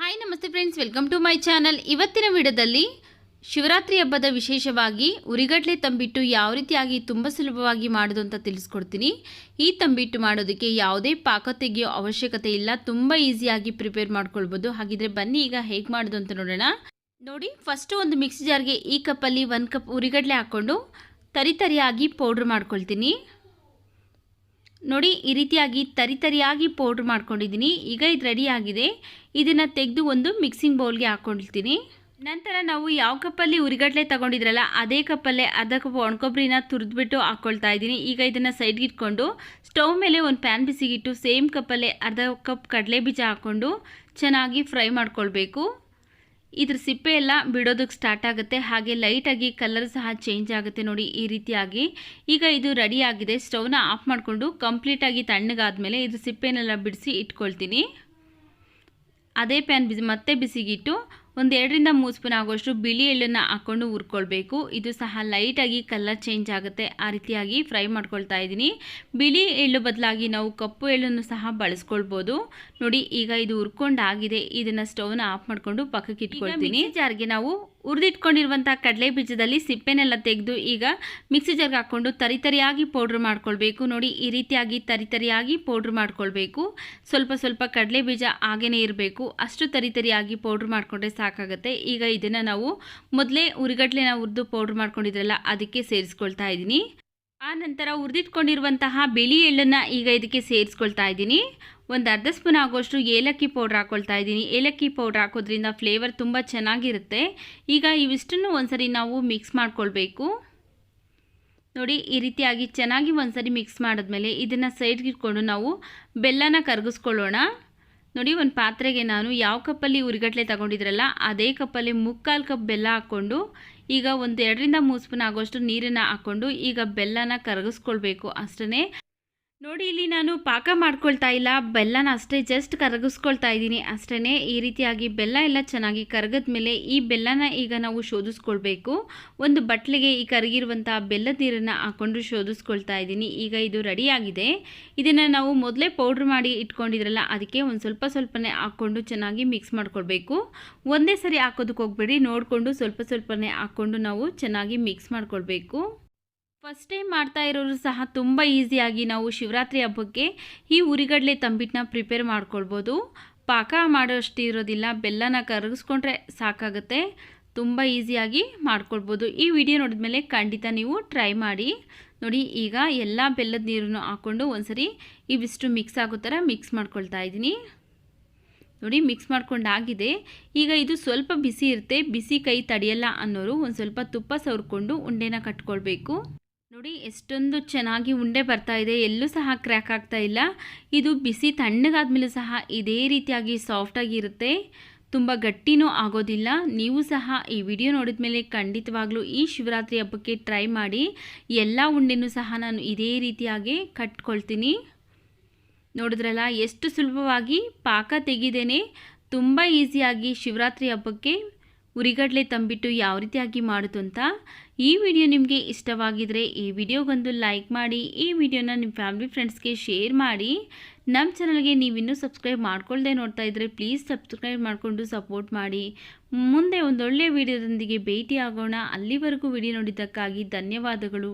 Hi ನಮಸ್ತೆ friends, welcome to my channel. ಇವತ್ತಿನ ವಿಡಿಯೋದಲ್ಲಿ ಶಿವರಾತ್ರಿ ಹಬ್ಬದ ವಿಶೇಷವಾಗಿ ಉರಿಗಡ್ಲೆ ತಂಬಿಟ್ಟು ಯಾವ ರೀತಿಯಾಗಿ ತುಂಬ ಸುಲಭವಾಗಿ ಮಾಡೋದು ಅಂತ ತಿಳಿಸ್ಕೊಡ್ತೀನಿ. ಈ ತಂಬಿಟ್ಟು ಮಾಡೋದಕ್ಕೆ ಯಾವುದೇ ಪಾಕ ತೆಗೆಯೋ ಅವಶ್ಯಕತೆ ಇಲ್ಲ, ತುಂಬ ಈಸಿಯಾಗಿ ಪ್ರಿಪೇರ್ ಮಾಡ್ಕೊಳ್ಬೋದು. ಹಾಗಿದ್ರೆ ಬನ್ನಿ ಈಗ ಹೇಗೆ ಮಾಡೋದು ಅಂತ ನೋಡೋಣ. ನೋಡಿ, ಫಸ್ಟು ಒಂದು ಮಿಕ್ಸಿ ಜಾರ್ಗೆ ಈ ಕಪ್ಪಲ್ಲಿ 1 ಕಪ್ ಉರಿಗಡ್ಲೆ ಹಾಕ್ಕೊಂಡು ತರಿಯಾಗಿ ಪೌಡ್ರ್ ಮಾಡ್ಕೊಳ್ತೀನಿ. ನೋಡಿ, ಈ ರೀತಿಯಾಗಿ ತರಿಯಾಗಿ ಪೌಡ್ರ್ ಮಾಡ್ಕೊಂಡಿದ್ದೀನಿ. ಈಗ ಇದು ರೆಡಿ ಆಗಿದೆ. ಇದನ್ನು ತೆಗೆದು ಒಂದು ಮಿಕ್ಸಿಂಗ್ ಬೌಲ್ಗೆ ಹಾಕ್ಕೊಳ್ತೀನಿ. ನಂತರ ನಾವು ಯಾವ ಕಪ್ಪಲ್ಲಿ ಉರಿಗಡ್ಲೆ ತಗೊಂಡಿದ್ರಲ್ಲ ಅದೇ ಕಪ್ಪಲ್ಲೇ ಅರ್ಧ ಕಪ್ ಒಣಕೊಬ್ಬರಿನ ತುರಿದ್ಬಿಟ್ಟು ಹಾಕ್ಕೊಳ್ತಾ ಇದ್ದೀನಿ. ಈಗ ಇದನ್ನು ಸೈಡ್ಗೆ ಇಟ್ಕೊಂಡು ಸ್ಟವ್ ಮೇಲೆ ಒಂದು ಪ್ಯಾನ್ ಬಿಸಿಗಿಟ್ಟು ಸೇಮ್ ಕಪ್ಪಲ್ಲೇ ಅರ್ಧ ಕಪ್ ಕಡಲೆ ಬೀಜ ಹಾಕ್ಕೊಂಡು ಚೆನ್ನಾಗಿ ಫ್ರೈ ಮಾಡ್ಕೊಳ್ಬೇಕು. ಇದ್ರ ಸಿಪ್ಪೆ ಎಲ್ಲ ಬಿಡೋದಕ್ಕೆ ಸ್ಟಾರ್ಟ್ ಆಗುತ್ತೆ, ಹಾಗೆ ಲೈಟಾಗಿ ಕಲರ್ ಸಹ ಚೇಂಜ್ ಆಗುತ್ತೆ. ನೋಡಿ, ಈ ರೀತಿಯಾಗಿ ಈಗ ಇದು ರೆಡಿ ಆಗಿದೆ. ಸ್ಟವ್ನ ಆಫ್ ಮಾಡಿಕೊಂಡು ಕಂಪ್ಲೀಟಾಗಿ ತಣ್ಣಗಾದ್ಮೇಲೆ ಇದ್ರ ಸಿಪ್ಪೆನೆಲ್ಲ ಬಿಡಿಸಿ ಇಟ್ಕೊಳ್ತೀನಿ. ಅದೇ ಪ್ಯಾನ್ ಮತ್ತೆ ಬಿಸಿಗಿಟ್ಟು ಒಂದು 2ರಿಂದ 3 ಸ್ಪೂನ್ ಆಗುವಷ್ಟು ಬಿಳಿ ಎಳ್ಳನ್ನು ಹಾಕ್ಕೊಂಡು ಹುರ್ಕೊಳ್ಬೇಕು. ಇದು ಸಹ ಲೈಟಾಗಿ ಕಲರ್ ಚೇಂಜ್ ಆಗುತ್ತೆ, ಆ ರೀತಿಯಾಗಿ ಫ್ರೈ ಮಾಡ್ಕೊಳ್ತಾ ಇದ್ದೀನಿ. ಬಿಳಿ ಎಳ್ಳು ಬದಲಾಗಿ ನಾವು ಕಪ್ಪು ಎಳ್ಳನ್ನು ಸಹ ಬಳಸ್ಕೊಳ್ಬೋದು. ನೋಡಿ, ಈಗ ಇದು ಹುರ್ಕೊಂಡಾಗಿದೆ. ಇದನ್ನು ಸ್ಟವ್ನ ಆಫ್ ಮಾಡಿಕೊಂಡು ಪಕ್ಕಕ್ಕೆ ಇಟ್ಕೊಳ್ತೀನಿ. ಜಾರ್ಗೆ ನಾವು ಹುರಿದಿಟ್ಕೊಂಡಿರುವಂಥ ಕಡಲೆ ಬೀಜದಲ್ಲಿ ಸಿಪ್ಪೆನೆಲ್ಲ ತೆಗೆದು ಈಗ ಮಿಕ್ಸಿ ಜಾರ್ಗೆ ಹಾಕ್ಕೊಂಡು ತರಿಯಾಗಿ ಪೌಡ್ರ್ ಮಾಡ್ಕೊಳ್ಬೇಕು. ನೋಡಿ, ಈ ರೀತಿಯಾಗಿ ತರಿಯಾಗಿ ಪೌಡ್ರ್ ಮಾಡ್ಕೊಳ್ಬೇಕು. ಸ್ವಲ್ಪ ಕಡಲೆ ಬೀಜ ಹಾಗೇ ಇರಬೇಕು, ಅಷ್ಟು ತರಿಯಾಗಿ ಪೌಡ್ರ್ ಮಾಡಿಕೊಂಡ್ರೆ ಸಾಕಾಗುತ್ತೆ. ಈಗ ಇದನ್ನು ನಾವು ಮೊದಲೇ ಉರಿಗಡ್ಲೆನ ಹುರಿದು ಪೌಡ್ರ್ ಮಾಡ್ಕೊಂಡಿದ್ರಲ್ಲ ಅದಕ್ಕೆ ಸೇರಿಸ್ಕೊಳ್ತಾ ಇದ್ದೀನಿ. ಆ ನಂತರ ಹುರಿದಿಟ್ಕೊಂಡಿರುವಂತಹ ಬಿಳಿ ಎಳ್ಳನ್ನು ಈಗ ಇದಕ್ಕೆ ಸೇರಿಸ್ಕೊಳ್ತಾ ಇದ್ದೀನಿ. ಒಂದು ಅರ್ಧ ಸ್ಪೂನ್ ಆಗುವಷ್ಟು ಏಲಕ್ಕಿ ಪೌಡ್ರ್ ಹಾಕ್ಕೊಳ್ತಾ ಇದ್ದೀನಿ. ಏಲಕ್ಕಿ ಪೌಡ್ರ್ ಹಾಕೋದ್ರಿಂದ ಫ್ಲೇವರ್ ತುಂಬ ಚೆನ್ನಾಗಿರುತ್ತೆ. ಈಗ ಇವಿಷ್ಟನ್ನು ಒಂದ್ಸರಿ ನಾವು ಮಿಕ್ಸ್ ಮಾಡ್ಕೊಳ್ಬೇಕು. ನೋಡಿ, ಈ ರೀತಿಯಾಗಿ ಚೆನ್ನಾಗಿ ಒಂದ್ಸರಿ ಮಿಕ್ಸ್ ಮಾಡಿದ್ಮೇಲೆ ಇದನ್ನು ಸೈಡ್ಗೆ ಇಟ್ಕೊಂಡು ನಾವು ಬೆಲ್ಲನ ಕರಗಿಸ್ಕೊಳ್ಳೋಣ. ನೋಡಿ, ಒಂದು ಪಾತ್ರೆಗೆ ನಾನು ಯಾವ ಕಪ್ಪಲ್ಲಿ ಉರಿಗಡ್ಲೆ ತಗೊಂಡಿದ್ರಲ್ಲ ಅದೇ ಕಪ್ಪಲ್ಲಿ 3/4 ಕಪ್ ಬೆಲ್ಲ ಹಾಕ್ಕೊಂಡು ಈಗ ಒಂದು 2ರಿಂದ 3 ಸ್ಪೂನ್ ಆಗುವಷ್ಟು ನೀರನ್ನು ಹಾಕ್ಕೊಂಡು ಈಗ ಬೆಲ್ಲನ ಕರಗಿಸ್ಕೊಳ್ಬೇಕು ಅಷ್ಟೇ. ನೋಡಿ, ಇಲ್ಲಿ ನಾನು ಪಾಕ ಮಾಡ್ಕೊಳ್ತಾ ಇಲ್ಲ, ಬೆಲ್ಲನ ಅಷ್ಟೇ ಜಸ್ಟ್ ಕರಗಿಸ್ಕೊಳ್ತಾ ಇದ್ದೀನಿ ಅಷ್ಟೇ. ಈ ರೀತಿಯಾಗಿ ಬೆಲ್ಲ ಎಲ್ಲ ಚೆನ್ನಾಗಿ ಕರಗಿದ ಮೇಲೆ ಈ ಬೆಲ್ಲನ ಈಗ ನಾವು ಶೋಧಿಸ್ಕೊಳ್ಬೇಕು. ಒಂದು ಬಟ್ಲಿಗೆ ಈ ಕರಗಿರುವಂಥ ಬೆಲ್ಲದ ನೀರನ್ನು ಹಾಕ್ಕೊಂಡು ಶೋಧಿಸ್ಕೊಳ್ತಾ ಇದ್ದೀನಿ. ಈಗ ಇದು ರೆಡಿ ಆಗಿದೆ. ಇದನ್ನು ನಾವು ಮೊದಲೇ ಪೌಡ್ರ್ ಮಾಡಿ ಇಟ್ಕೊಂಡಿದ್ರಲ್ಲ ಅದಕ್ಕೆ ಒಂದು ಸ್ವಲ್ಪನೇ ಹಾಕ್ಕೊಂಡು ಚೆನ್ನಾಗಿ ಮಿಕ್ಸ್ ಮಾಡ್ಕೊಳ್ಬೇಕು. ಒಂದೇ ಸರಿ ಹಾಕೋದಕ್ಕೆ ಹೋಗ್ಬೇಡಿ, ನೋಡಿಕೊಂಡು ಸ್ವಲ್ಪನೇ ಹಾಕ್ಕೊಂಡು ನಾವು ಚೆನ್ನಾಗಿ ಮಿಕ್ಸ್ ಮಾಡ್ಕೊಳ್ಬೇಕು. ಫಸ್ಟ್ ಟೈಮ್ ಮಾಡ್ತಾ ಇರೋರು ಸಹ ತುಂಬ ಈಸಿಯಾಗಿ ನಾವು ಶಿವರಾತ್ರಿ ಹಬ್ಬಕ್ಕೆ ಈ ಉರಿಗಡ್ಲೆ ತಂಬಿಟ್ಟನ್ನ ಪ್ರಿಪೇರ್ ಮಾಡ್ಕೊಳ್ಬೋದು. ಪಾಕ ಮಾಡೋಷ್ಟು ಇರೋದಿಲ್ಲ, ಬೆಲ್ಲನ ಕರಗಿಸ್ಕೊಂಡ್ರೆ ಸಾಕಾಗುತ್ತೆ. ತುಂಬ ಈಸಿಯಾಗಿ ಮಾಡ್ಕೊಳ್ಬೋದು. ಈ ವಿಡಿಯೋ ನೋಡಿದ್ಮೇಲೆ ಖಂಡಿತ ನೀವು ಟ್ರೈ ಮಾಡಿ. ನೋಡಿ, ಈಗ ಎಲ್ಲ ಬೆಲ್ಲದ ನೀರನ್ನು ಹಾಕ್ಕೊಂಡು ಒಂದ್ಸರಿ ಇವಿಷ್ಟು ಮಿಕ್ಸ್ ಆಗೋ ಥರ ಮಿಕ್ಸ್ ಮಾಡ್ಕೊಳ್ತಾ ಇದ್ದೀನಿ. ನೋಡಿ, ಮಿಕ್ಸ್ ಮಾಡ್ಕೊಂಡಾಗಿದೆ. ಈಗ ಇದು ಸ್ವಲ್ಪ ಬಿಸಿ ಇರುತ್ತೆ, ಬಿಸಿ ಕೈ ತಡೆಯಲ್ಲ ಅನ್ನೋರು ಒಂದು ಸ್ವಲ್ಪ ತುಪ್ಪ ಸವರ್ಕೊಂಡು ಉಂಡೆನ ಕಟ್ಕೊಳ್ಬೇಕು. ನೋಡಿ, ಎಷ್ಟೊಂದು ಚೆನ್ನಾಗಿ ಉಂಡೆ ಬರ್ತಾ ಇದೆ, ಎಲ್ಲೂ ಸಹ ಕ್ರ್ಯಾಕ್ ಆಗ್ತಾ ಇಲ್ಲ. ಇದು ಬಿಸಿ ತಣ್ಣಗಾದ್ಮೇಲೆ ಸಹ ಇದೇ ರೀತಿಯಾಗಿ ಸಾಫ್ಟಾಗಿ ಇರುತ್ತೆ, ತುಂಬ ಗಟ್ಟಿನೂ ಆಗೋದಿಲ್ಲ. ನೀವು ಸಹ ಈ ವಿಡಿಯೋ ನೋಡಿದ ಮೇಲೆ ಖಂಡಿತವಾಗ್ಲೂ ಈ ಶಿವರಾತ್ರಿ ಹಬ್ಬಕ್ಕೆ ಟ್ರೈ ಮಾಡಿ. ಎಲ್ಲ ಉಂಡೆನೂ ಸಹ ನಾನು ಇದೇ ರೀತಿಯಾಗಿ ಕಟ್ಕೊಳ್ತೀನಿ. ನೋಡಿದ್ರಲ್ಲ ಎಷ್ಟು ಸುಲಭವಾಗಿ ಪಾಕ ತೆಗೆದೇನೆ ತುಂಬ ಈಸಿಯಾಗಿ ಶಿವರಾತ್ರಿ ಹಬ್ಬಕ್ಕೆ ಉರಿಗಡ್ಲೆ ತಂಬಿಟ್ಟು ಯಾವ ರೀತಿಯಾಗಿ ಮಾಡೋದು ಅಂತ. ಈ ವಿಡಿಯೋ ನಿಮಗೆ ಇಷ್ಟವಾಗಿದ್ದರೆ ಈ ವಿಡಿಯೋಗೊಂದು ಲೈಕ್ ಮಾಡಿ, ಈ ವಿಡಿಯೋನ ನಿಮ್ಮ ಫ್ಯಾಮಿಲಿ ಫ್ರೆಂಡ್ಸ್ಗೆ ಶೇರ್ ಮಾಡಿ. ನಮ್ಮ ಚಾನಲ್ಗೆ ನೀವಿನ್ನೂ ಸಬ್ಸ್ಕ್ರೈಬ್ ಮಾಡ್ಕೊಳ್ಳದೆ ನೋಡ್ತಾ ಇದ್ದರೆ ಪ್ಲೀಸ್ ಸಬ್ಸ್ಕ್ರೈಬ್ ಮಾಡಿಕೊಂಡು ಸಪೋರ್ಟ್ ಮಾಡಿ. ಮುಂದೆ ಒಂದೊಳ್ಳೆಯ ವಿಡಿಯೋದೊಂದಿಗೆ ಭೇಟಿ ಆಗೋಣ. ಅಲ್ಲಿವರೆಗೂ ವಿಡಿಯೋ ನೋಡಿದ್ದಕ್ಕಾಗಿ ಧನ್ಯವಾದಗಳು.